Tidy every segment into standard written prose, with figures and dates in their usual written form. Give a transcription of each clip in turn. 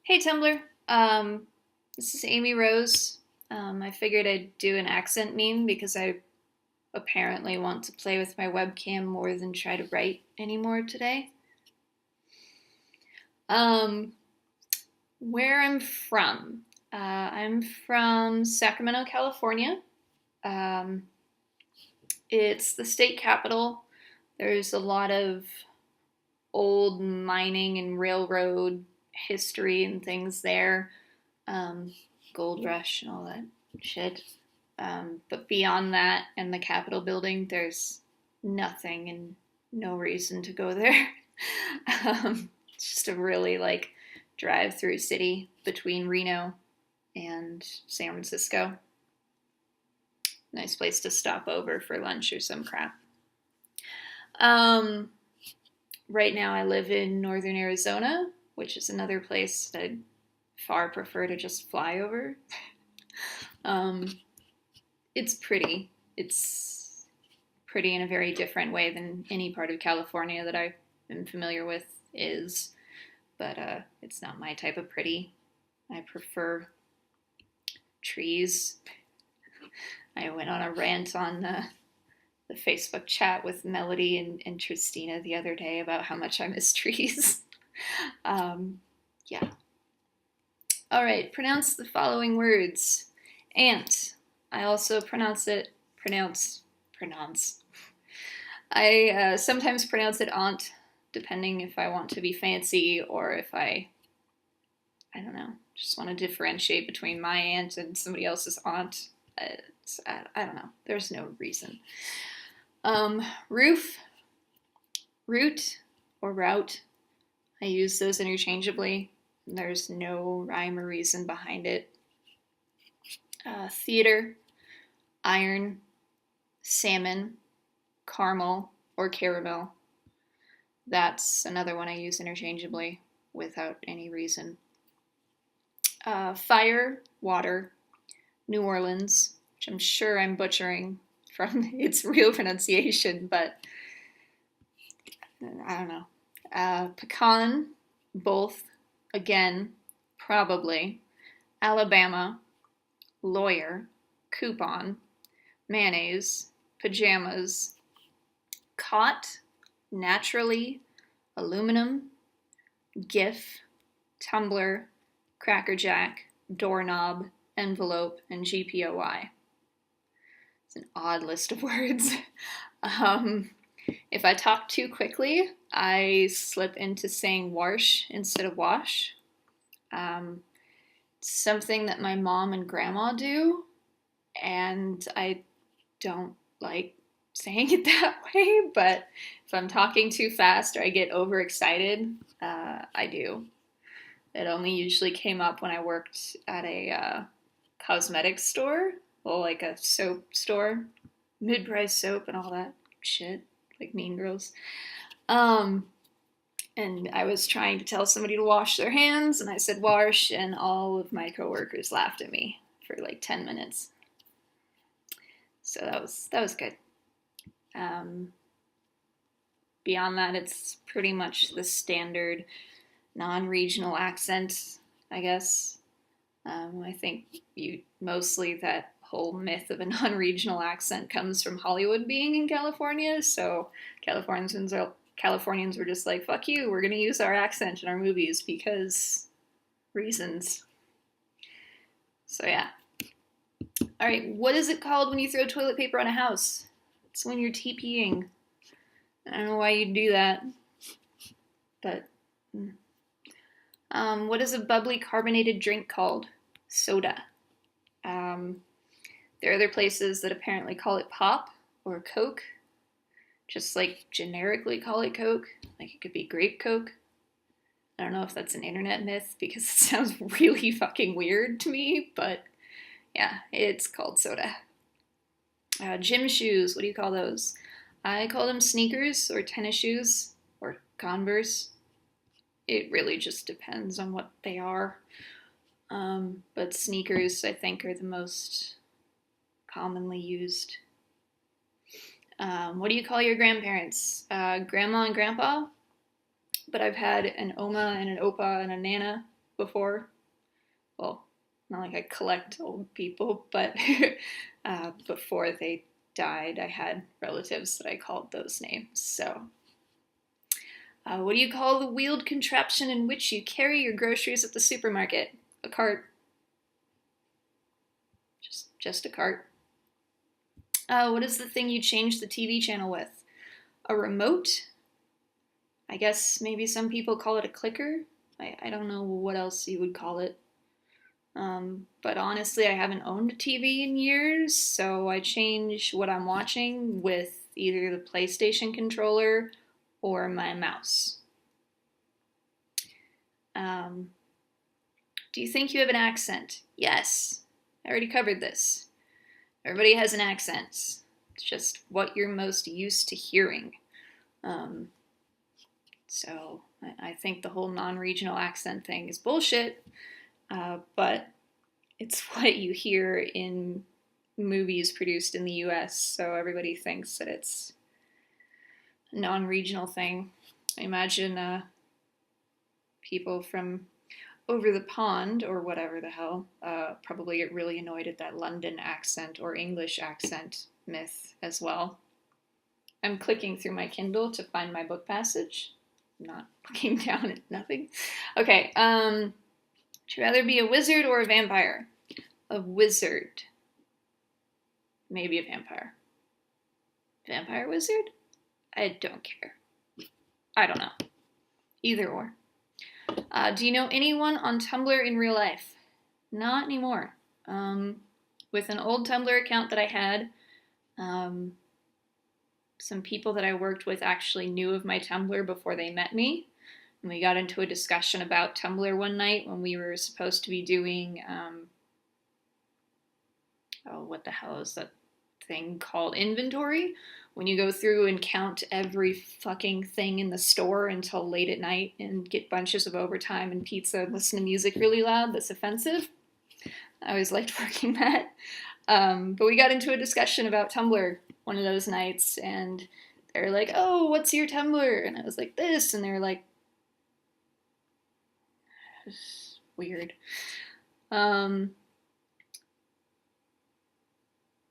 Hey Tumblr, this is Amy Rose. I figured I'd do an accent meme because I apparently want to play with my webcam more than try to write anymore today. Um, where I'm from. I'm from Sacramento, California. Um, it's the state capital. There's a lot of old mining and railroad history and things there. um, Gold Rush and all that shit. But beyond that and the Capitol building, there's nothing and no reason to go there. It's just a really drive-through city between Reno and San Francisco. Nice place to stop over for lunch or some crap. Um, right now I live in northern Arizona, which is another place that I'd far prefer to just fly over. Um, it's pretty. It's pretty in a very different way than any part of California that I am familiar with is, but it's not my type of pretty. I prefer trees. I went on a rant on the Facebook chat with Melody and Tristina the other day about how much I miss trees. Yeah. All right, pronounce the following words. Ant. I also pronounce. I sometimes pronounce it aunt, depending if I want to be fancy or if I don't know, just want to differentiate between my aunt and somebody else's aunt. I don't know. There's no reason. Roof, root, or route. I use those interchangeably. There's no rhyme or reason behind it. Theater, iron, salmon, caramel, or caramel. That's another one I use interchangeably without any reason. Fire, water, New Orleans, which I'm sure I'm butchering from its real pronunciation, but I don't know. Pecan, both, again, probably. Alabama, lawyer, coupon, mayonnaise, pajamas, cot, naturally, aluminum, GIF, tumbler, crackerjack, doorknob, envelope, and GPOY. It's an odd list of words. If I talk too quickly, I slip into saying warsh instead of wash. Something that my mom and grandma do, and I don't like saying it that way, but if I'm talking too fast or I get overexcited, I do. It only usually came up when I worked at a cosmetics store, well, like a soap store, mid-price soap and all that shit, like Mean Girls. Um, and I was trying to tell somebody to wash their hands, and I said wash, and all of my coworkers laughed at me for like 10 minutes. So that was good. Um, Beyond that, it's pretty much the standard non-regional accent, I guess. I think mostly that whole myth of a non-regional accent comes from Hollywood being in California. So Californians were just like, "Fuck you, we're gonna use our accent in our movies because reasons." So yeah. All right, what is it called when you throw toilet paper on a house? It's when you're TPing. I don't know why you'd do that, but. What is a bubbly carbonated drink called? Soda. Um, there are other places that apparently call it pop or Coke, just like generically call it Coke. Like it could be grape Coke. I don't know if that's an internet myth because it sounds really fucking weird to me, but yeah, it's called soda. Gym shoes, what do you call those? I call them sneakers or tennis shoes or Converse. It really just depends on what they are. But sneakers, I think, are the most commonly used. What do you call your grandparents? Grandma and grandpa? But I've had an oma and an opa and a nana. before. Well, not like I collect old people, but before they died, I had relatives that I called those names. So, what do you call the wheeled contraption in which you carry your groceries at the supermarket? A cart. Just a cart. What is the thing you change the TV channel with? A remote? I guess maybe some people call it a clicker. I don't know what else you would call it. But honestly, I haven't owned a TV in years, so I change what I'm watching with either the PlayStation controller or my mouse. Do you think you have an accent? Yes, I already covered this. Everybody has an accent. It's just what you're most used to hearing. So I think the whole non-regional accent thing is bullshit, but it's what you hear in movies produced in the US, so everybody thinks that it's a non-regional thing. I imagine people from over the pond, or whatever the hell, probably get really annoyed at that London accent or English accent myth as well. I'm clicking through my Kindle to find my book passage. I'm not looking down at nothing. Okay, would you rather be a wizard or a vampire? A wizard. Maybe a vampire. Vampire wizard? I don't care. I don't know. Either or. Do you know anyone on Tumblr in real life? Not anymore. With an old Tumblr account that I had, some people that I worked with actually knew of my Tumblr before they met me. And we got into a discussion about Tumblr one night when we were supposed to be doing, what the hell is that thing called? Inventory? When you go through and count every fucking thing in the store until late at night and get bunches of overtime and pizza and listen to music really loud that's offensive. I always liked working that. But we got into a discussion about Tumblr one of those nights, and they were like, oh, what's your Tumblr? And I was like, this. And they were like, weird.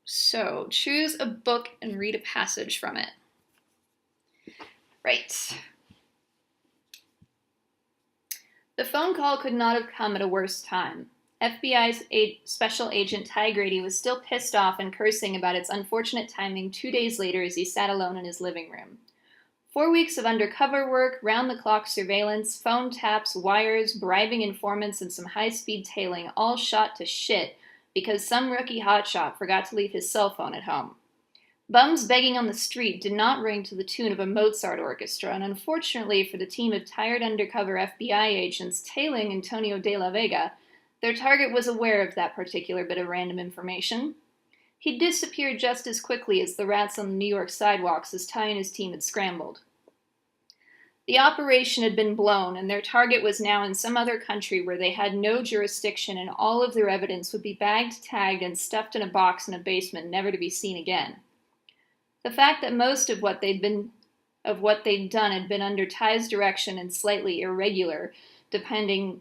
So, choose a book and read a passage from it. Right. The phone call could not have come at a worse time. FBI's Special Agent Ty Grady was still pissed off and cursing about its unfortunate timing 2 days later as he sat alone in his living room. 4 weeks of undercover work, round-the-clock surveillance, phone taps, wires, bribing informants, and some high-speed tailing all shot to shit because some rookie hotshot forgot to leave his cell phone at home. Bums begging on the street did not ring to the tune of a Mozart orchestra, and unfortunately for the team of tired undercover FBI agents tailing Antonio de la Vega, their target was aware of that particular bit of random information. He disappeared just as quickly as the rats on the New York sidewalks as Ty and his team had scrambled. The operation had been blown, and their target was now in some other country where they had no jurisdiction, and all of their evidence would be bagged, tagged, and stuffed in a box in a basement, never to be seen again. The fact that most of what they'd done had been under Ty's direction and slightly irregular, depending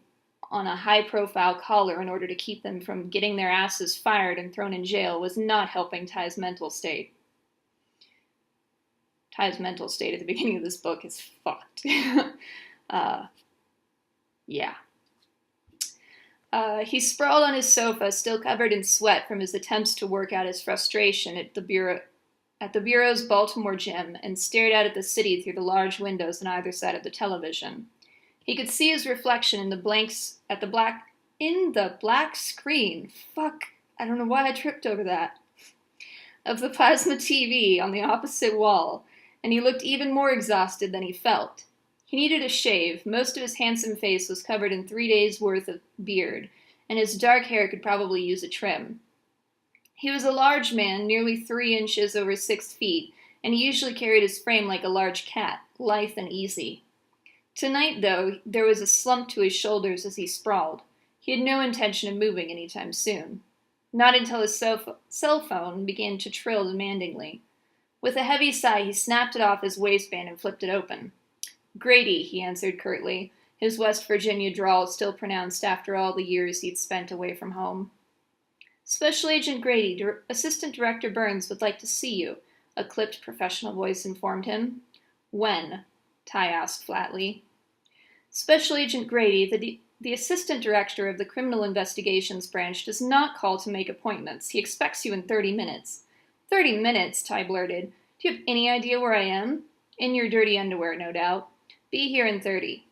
on a high-profile caller in order to keep them from getting their asses fired and thrown in jail, was not helping Ty's mental state. Ty's mental state at the beginning of this book is fucked. Yeah. He sprawled on his sofa, still covered in sweat from his attempts to work out his frustration at the Bureau's Baltimore gym, and stared out at the city through the large windows on either side of the television. He could see his reflection in the black screen. Fuck, I don't know why I tripped over that. Of the plasma TV on the opposite wall, and he looked even more exhausted than he felt. He needed a shave. Most of his handsome face was covered in 3 days' worth of beard, and his dark hair could probably use a trim. He was a large man, nearly 3 inches over 6 feet, and he usually carried his frame like a large cat, lithe and easy. Tonight, though, there was a slump to his shoulders as he sprawled. He had no intention of moving any time soon. Not until his cell phone began to trill demandingly. With a heavy sigh, he snapped it off his waistband and flipped it open. Grady, he answered curtly, His West Virginia drawl still pronounced after all the years he'd spent away from home. Special Agent Grady, Assistant Director Burns would like to see you, a clipped professional voice informed him. When? Ty asked flatly. Special Agent Grady, the Assistant Director of the Criminal Investigations Branch, does not call to make appointments. He expects you in 30 minutes. 30 minutes, Ty blurted. Do you have any idea where I am? In your dirty underwear, no doubt. Be here in 30.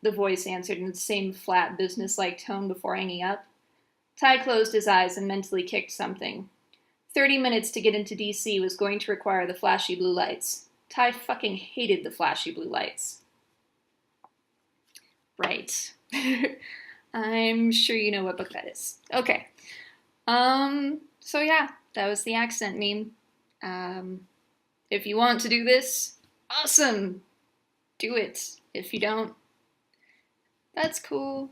The voice answered in the same flat, businesslike tone before hanging up. Ty closed his eyes and mentally kicked something. 30 minutes to get into D.C. was going to require the flashy blue lights. Ty fucking hated the flashy blue lights. Right. I'm sure you know what book that is. Okay. So yeah, that was the accent meme. If you want to do this, awesome. Do it. If you don't, that's cool.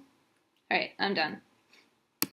Alright, I'm done.